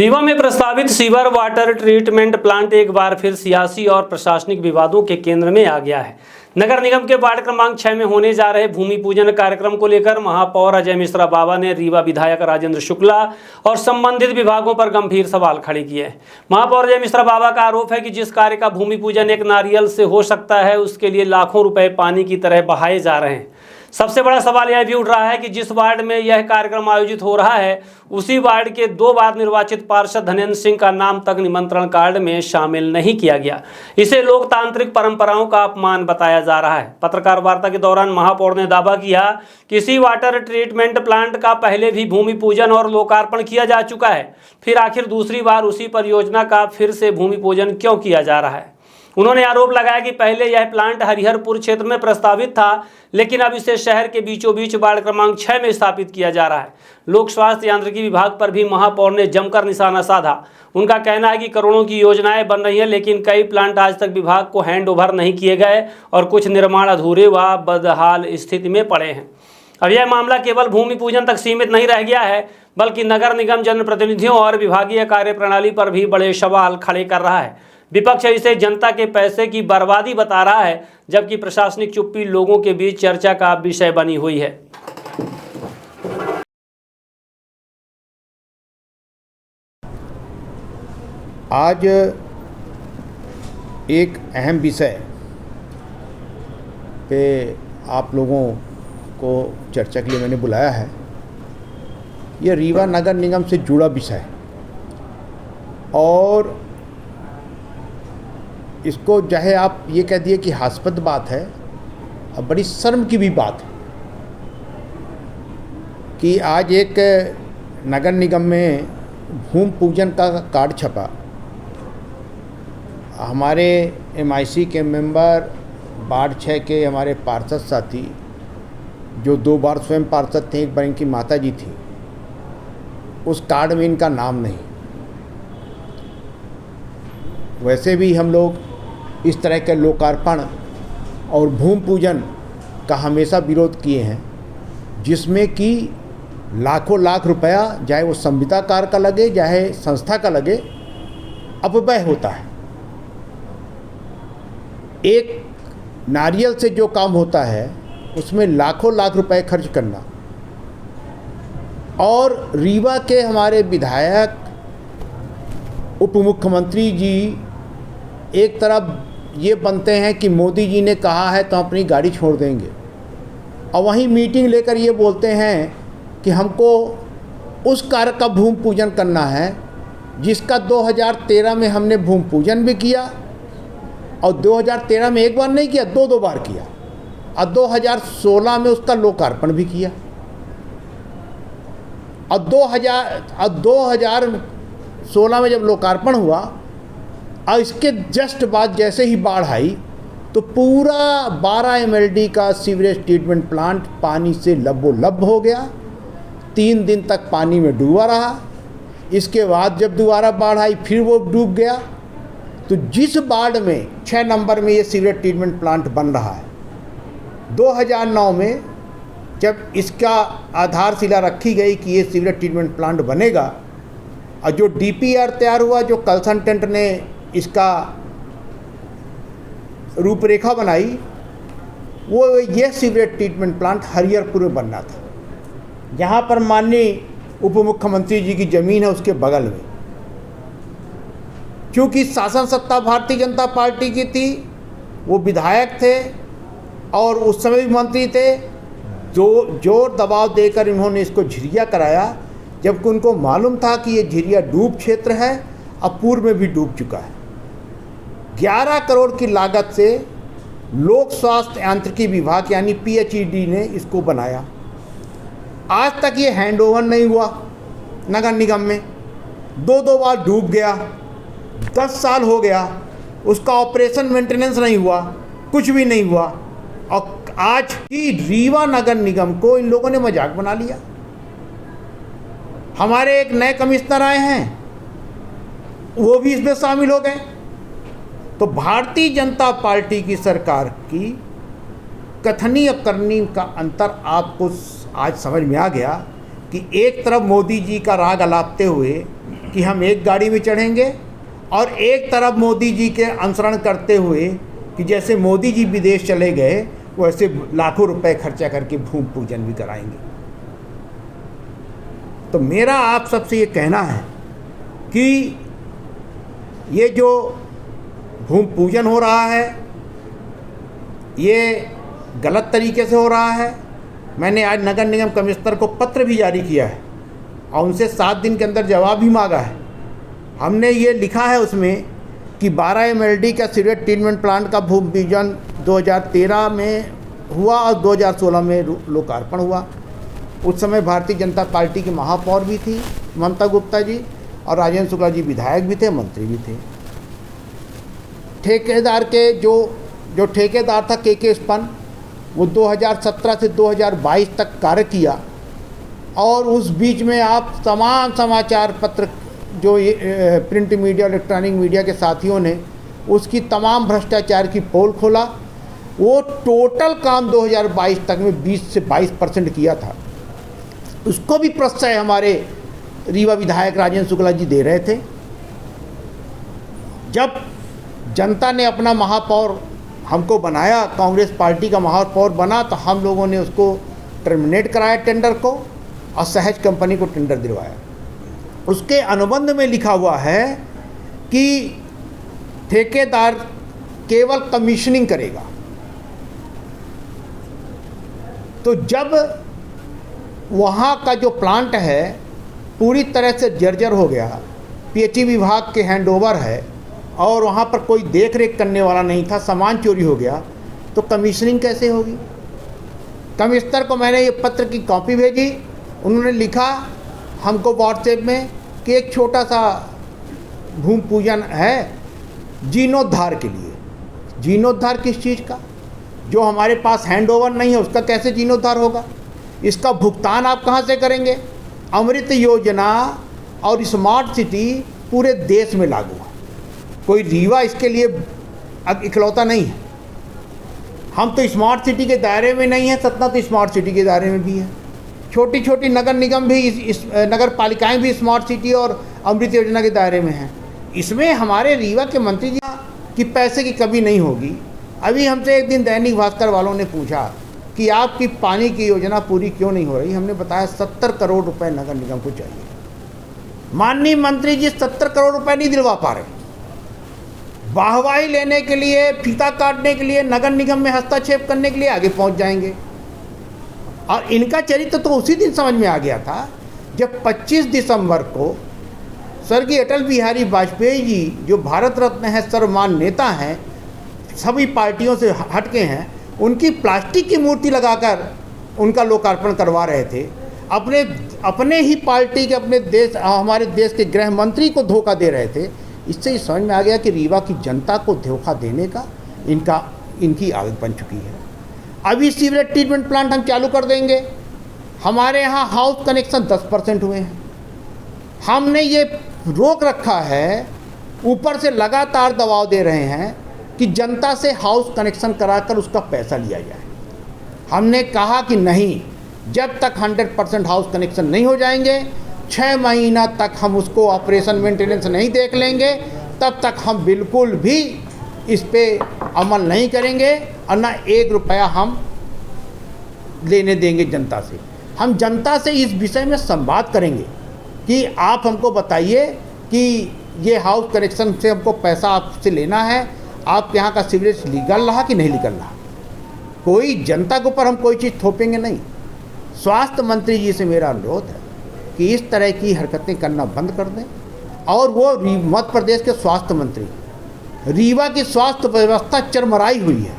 रीवा में प्रस्तावित sewer water treatment plant एक बार फिर सियासी और प्रशासनिक विवादों के केंद्र में आ गया है। नगर निगम के वार्ड क्रमांक 6 में होने जा रहे भूमि पूजन कार्यक्रम को लेकर महापौर अजय मिश्रा बाबा ने रीवा विधायक राजेंद्र शुक्ला और संबंधित विभागों पर गंभीर सवाल खड़े किए हैं। महापौर अजय मिश्रा बाबा का आरोप है कि जिस कार्य का भूमि पूजन एक नारियल से हो सकता है, उसके लिए लाखों रुपए पानी की तरह बहाए जा रहे हैं। सबसे बड़ा सवाल यह भी उठ रहा है कि जिस वार्ड में यह कार्यक्रम आयोजित हो रहा है, उसी वार्ड के 2 बार निर्वाचित पार्षद धनेंद्र सिंह का नाम तक निमंत्रण कार्ड में शामिल नहीं किया गया। इसे लोकतांत्रिक परंपराओं का अपमान बताया जा रहा है। पत्रकार वार्ता के दौरान महापौर ने दावा किया कि इसी वाटर ट्रीटमेंट प्लांट का पहले भी भूमि पूजन और लोकार्पण किया जा चुका है, फिर आखिर दूसरी बार उसी परियोजना का फिर से भूमि पूजन क्यों किया जा रहा है। उन्होंने आरोप लगाया कि पहले यह प्लांट हरिहरपुर क्षेत्र में प्रस्तावित था, लेकिन अब इसे शहर के बीचों बीच वार्ड क्रमांक 6 में स्थापित किया जा रहा है। लोक स्वास्थ्य यांत्रिकी विभाग पर भी महापौर ने जमकर निशाना साधा। उनका कहना है कि करोड़ों की योजनाएं बन रही हैं, लेकिन कई प्लांट आज तक विभाग को हैंड ओवर नहीं किए गए और कुछ निर्माण अधूरे व बदहाल स्थिति में पड़े हैं। अब यह मामला केवल भूमि पूजन तक सीमित नहीं रह गया है, बल्कि नगर निगम जनप्रतिनिधियों और विभागीय कार्यप्रणाली पर भी बड़े सवाल खड़े कर रहा है। विपक्ष इसे जनता के पैसे की बर्बादी बता रहा है, जबकि प्रशासनिक चुप्पी लोगों के बीच चर्चा का विषय बनी हुई है। आज एक अहम विषय पे आप लोगों को चर्चा के लिए मैंने बुलाया है। यह रीवा नगर निगम से जुड़ा विषय है और इसको चाहे आप ये कह दिए कि हास्यास्पद बात है और बड़ी शर्म की भी बात है कि आज एक नगर निगम में भूमि पूजन का कार्ड छपा। हमारे MIC के मेंबर, वार्ड 6 के हमारे पार्षद साथी, जो 2 बार स्वयं पार्षद थे, एक बार इनकी माता जी थी, उस कार्ड में इनका नाम नहीं। वैसे भी हम लोग इस तरह के लोकार्पण और भूमि पूजन का हमेशा विरोध किए हैं, जिसमें कि लाखों लाख रुपया, चाहे वो संविदाकार का लगे चाहे संस्था का लगे, अपव्यय होता है। एक नारियल से जो काम होता है उसमें लाखों लाख रुपए खर्च करना। और रीवा के हमारे विधायक, उप मुख्यमंत्री जी एक तरफ ये बनते हैं कि मोदी जी ने कहा है तो अपनी गाड़ी छोड़ देंगे, और वहीं मीटिंग लेकर ये बोलते हैं कि हमको उस कार्य का भूमि पूजन करना है जिसका 2013 में हमने भूमि पूजन भी किया, और 2013 में एक बार नहीं किया, 2 बार किया, और 2016 में उसका लोकार्पण भी किया। और 2016 में जब लोकार्पण हुआ और इसके जस्ट बाद जैसे ही बाढ़ आई तो पूरा 12 MLD का सीवरेज ट्रीटमेंट प्लांट पानी से लबोलब हो गया। 3 दिन तक पानी में डूबा रहा। इसके बाद जब दोबारा बाढ़ आई फिर वो डूब गया। तो जिस वार्ड में 6 नंबर में ये सीवरेज ट्रीटमेंट प्लांट बन रहा है, 2009 में जब इसका आधारशिला रखी गई कि ये सीवरेज ट्रीटमेंट प्लांट बनेगा, और जो DPR तैयार हुआ, जो कंसल्टेंट ने इसका रूपरेखा बनाई, वो ये सीवरेज ट्रीटमेंट प्लांट हरिहरपुर में बनना था, जहाँ पर माननीय उप मुख्यमंत्री जी की ज़मीन है उसके बगल में। क्योंकि शासन सत्ता भारतीय जनता पार्टी की थी, वो विधायक थे और उस समय भी मंत्री थे, जो जोर दबाव देकर इन्होंने इसको झिरिया कराया, जबकि उनको मालूम था कि ये झिरिया डूब क्षेत्र है, अब पूर्व में भी डूब चुका है। 11 करोड़ की लागत से लोक स्वास्थ्य यांत्रिकी विभाग यानी PHED ने इसको बनाया। आज तक ये हैंडओवर नहीं हुआ नगर निगम में, 2 बार डूब गया, 10 साल हो गया, उसका ऑपरेशन मेंटेनेंस नहीं हुआ, कुछ भी नहीं हुआ। और आज की रीवा नगर निगम को इन लोगों ने मजाक बना लिया। हमारे एक नए कमिश्नर आए हैं, वो भी इसमें शामिल हो गए। तो भारतीय जनता पार्टी की सरकार की कथनी और करनी का अंतर आपको आज समझ में आ गया कि एक तरफ मोदी जी का राग अलापते हुए कि हम एक गाड़ी में चढ़ेंगे और एक तरफ मोदी जी के अनुसरण करते हुए कि जैसे मोदी जी विदेश चले गए वैसे लाखों रुपए खर्चा करके भूमि पूजन भी कराएंगे। तो मेरा आप सबसे ये कहना है कि ये जो भूमि पूजन हो रहा है ये गलत तरीके से हो रहा है। मैंने आज नगर निगम कमिश्नर को पत्र भी जारी किया है और उनसे 7 दिन के अंदर जवाब भी मांगा है। हमने ये लिखा है उसमें कि 12 MLD का सीवेज ट्रीटमेंट प्लांट का भूमि पूजन 2013 में हुआ और 2016 में लोकार्पण हुआ। उस समय भारतीय जनता पार्टी की महापौर भी थी ममता गुप्ता जी और राजेंद्र शुक्ला जी विधायक भी थे, मंत्री भी थे। ठेकेदार के जो ठेकेदार था के स्पन, वो 2017 से 2022 तक कार्य किया और उस बीच में आप तमाम समाचार पत्र जो प्रिंट मीडिया इलेक्ट्रॉनिक मीडिया के साथियों ने उसकी तमाम भ्रष्टाचार की पोल खोला। वो टोटल काम 2022 तक में 20 से 22% किया था। उसको भी प्रश्रय हमारे रीवा विधायक राजेंद्र शुक्ला जी दे रहे थे। जब जनता ने अपना महापौर हमको बनाया, कांग्रेस पार्टी का महापौर बना, तो हम लोगों ने उसको टर्मिनेट कराया टेंडर को और सहज कंपनी को टेंडर दिलवाया। उसके अनुबंध में लिखा हुआ है कि ठेकेदार केवल कमीशनिंग करेगा। तो जब वहाँ का जो प्लांट है पूरी तरह से जर्जर हो गया, पीएचई विभाग के हैंडओवर है और वहाँ पर कोई देख रेख करने वाला नहीं था, सामान चोरी हो गया, तो कमीशनिंग कैसे होगी। कमिश्नर को मैंने ये पत्र की कॉपी भेजी, उन्होंने लिखा हमको व्हाट्सएप में कि एक छोटा सा भूमि पूजन है जीर्णोद्धार के लिए। जीर्णोद्धार किस चीज़ का? जो हमारे पास हैंडओवर नहीं है उसका कैसे जीर्णोद्धार होगा? इसका भुगतान आप कहाँ से करेंगे? अमृत योजना और स्मार्ट सिटी पूरे देश में लागू है, कोई रीवा इसके लिए इकलौता नहीं है। हम तो स्मार्ट सिटी के दायरे में नहीं है, सतना तो स्मार्ट सिटी के दायरे में भी है। छोटी छोटी नगर निगम भी इस नगर पालिकाएँ भी स्मार्ट सिटी और अमृत योजना के दायरे में हैं। इसमें हमारे रीवा के मंत्री जी की पैसे की कमी नहीं होगी। अभी हमसे एक दिन दैनिक भास्कर वालों ने पूछा कि आपकी पानी की योजना पूरी क्यों नहीं हो रही। हमने बताया 70 करोड़ रुपए नगर निगम को चाहिए। माननीय मंत्री जी 70 करोड़ रुपए नहीं दिलवा पा रहे। वाहवाही लेने के लिए, फीता काटने के लिए, नगर निगम में हस्तक्षेप करने के लिए आगे पहुंच जाएंगे। और इनका चरित्र तो उसी दिन समझ में आ गया था जब 25 दिसंबर को स्वर्गीय अटल बिहारी वाजपेयी जी, जो भारत रत्न है, सर्वमान्य नेता हैं, सभी पार्टियों से हटके हैं, उनकी प्लास्टिक की मूर्ति लगाकर उनका लोकार्पण करवा रहे थे। अपने ही पार्टी के, अपने देश, हमारे देश के गृह मंत्री को धोखा दे रहे थे। इससे ही समझ में आ गया कि रीवा की जनता को धोखा देने का इनकी आदत बन चुकी है। अभी सीवरेज ट्रीटमेंट प्लांट हम चालू कर देंगे। हमारे यहाँ हाउस कनेक्शन 10% हुए हैं। हमने ये रोक रखा है, ऊपर से लगातार दबाव दे रहे हैं कि जनता से हाउस कनेक्शन कराकर उसका पैसा लिया जाए। हमने कहा कि नहीं, जब तक 100% हाउस कनेक्शन नहीं हो जाएंगे, 6 महीना तक हम उसको ऑपरेशन मेंटेनेंस नहीं देख लेंगे, तब तक हम बिल्कुल भी इस पे अमल नहीं करेंगे और ना 1 रुपया हम लेने देंगे जनता से। हम जनता से इस विषय में संवाद करेंगे कि आप हमको बताइए कि ये हाउस कनेक्शन से हमको पैसा आपसे लेना है, आप यहाँ का सीवरेज लीगल रहा कि नहीं लीगल रहा। कोई जनता के ऊपर हम कोई चीज़ थोपेंगे नहीं। स्वास्थ्य मंत्री जी से मेरा अनुरोध है कि इस तरह की हरकतें करना बंद कर दें। और वो मध्य प्रदेश के स्वास्थ्य मंत्री, रीवा की स्वास्थ्य व्यवस्था चरमराई हुई है,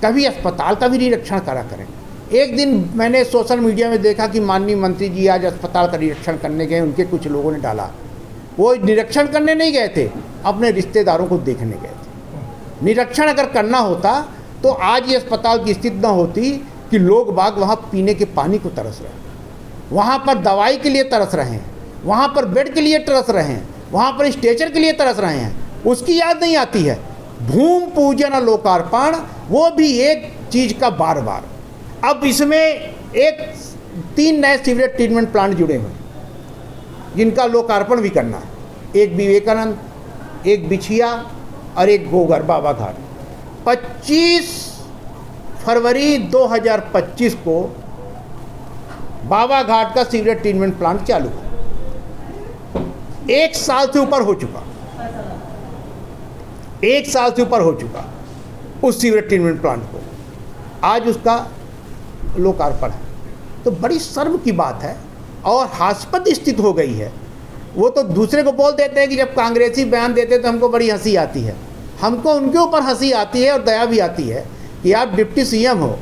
कभी अस्पताल का भी निरीक्षण करा करें। एक दिन मैंने सोशल मीडिया में देखा कि माननीय मंत्री जी आज अस्पताल का निरीक्षण करने गए, उनके कुछ लोगों ने डाला। वो निरीक्षण करने नहीं गए थे, अपने रिश्तेदारों को देखने गए थे। निरीक्षण अगर करना होता तो आज ये अस्पताल की स्थिति न होती कि लोग बाग वहाँ पीने के पानी को तरस रहे हैं, वहाँ पर दवाई के लिए तरस रहे हैं, वहाँ पर बेड के लिए तरस रहे हैं, वहाँ पर स्ट्रेचर के लिए तरस रहे हैं। उसकी याद नहीं आती है। भूमि पूजन और लोकार्पण, वो भी एक चीज़ का बार बार। अब इसमें 3 नए सीवरेज ट्रीटमेंट प्लांट जुड़े हुए हैं जिनका लोकार्पण भी करना है। एक विवेकानंद, एक बिछिया और एक गोगर बाबा घाट। 25 फरवरी 2025 को बाबा घाट का सीवरेज ट्रीटमेंट प्लांट चालू है। 1 साल से ऊपर हो चुका, 1 साल से ऊपर हो चुका उस सीवरेज ट्रीटमेंट प्लांट को, आज उसका लोकार्पण है। तो बड़ी शर्म की बात है और हास्यास्पद स्थिति हो गई है। वो तो दूसरे को बोल देते हैं कि जब कांग्रेसी बयान देते तो हमको बड़ी हंसी आती है। हमको उनके ऊपर हंसी आती है और दया भी आती है कि आप डिप्टी सीएम हो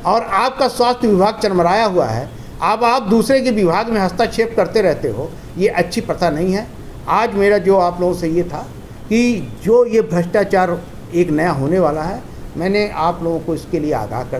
और आपका स्वास्थ्य विभाग चरमराया हुआ है, अब आप दूसरे के विभाग में हस्तक्षेप करते रहते हो। ये अच्छी प्रथा नहीं है। आज मेरा जो आप लोगों से ये था कि जो ये भ्रष्टाचार एक नया होने वाला है, मैंने आप लोगों को इसके लिए आगाह कर